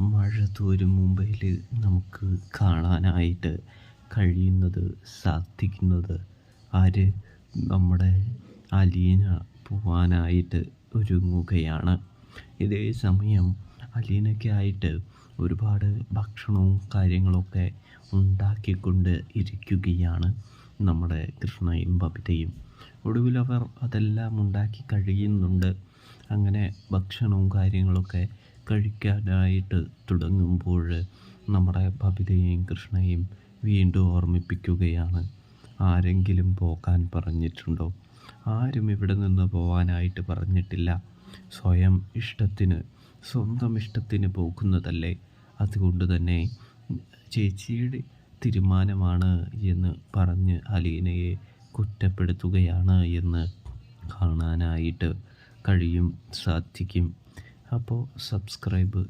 മഴ തോരും മുംബൈയിൽ നമുക്ക് കാണാനായിട്ട് കഴിയുന്നത് സാധിക്കുന്നത് ആര് നമ്മുടെ അലീന പോവാനായിട്ട് ഒരുങ്ങുകയാണ്. ഇതേ സമയം അലീനയ്ക്കായിട്ട് ഒരുപാട് ഭക്ഷണവും കാര്യങ്ങളൊക്കെ ഉണ്ടാക്കിക്കൊണ്ട് ഇരിക്കുകയാണ് നമ്മുടെ കൃഷ്ണയും ബബിതയും. ഒടുവിൽ അവർ അതെല്ലാം ഉണ്ടാക്കി കഴിയുന്നുണ്ട്. അങ്ങനെ ഭക്ഷണവും കാര്യങ്ങളൊക്കെ കഴിക്കാനായിട്ട് തുടങ്ങുമ്പോൾ നമ്മുടെ ബബിതയെയും കൃഷ്ണയും വീണ്ടും ഓർമ്മിപ്പിക്കുകയാണ്, ആരെങ്കിലും പോകാൻ പറഞ്ഞിട്ടുണ്ടോ? ആരും ഇവിടെ നിന്ന് പോകാനായിട്ട് പറഞ്ഞിട്ടില്ല. സ്വന്തം ഇഷ്ടത്തിന് പോകുന്നതല്ലേ. അതുകൊണ്ട് തന്നെ ചേച്ചിയുടെ തീരുമാനമാണ് എന്ന് പറഞ്ഞ് അലീനയെ കുറ്റപ്പെടുത്തുകയാണ് എന്ന് കാണാനായിട്ട് സാധിക്കും. അപ്പോൾ സബ്സ്ക്രൈബ്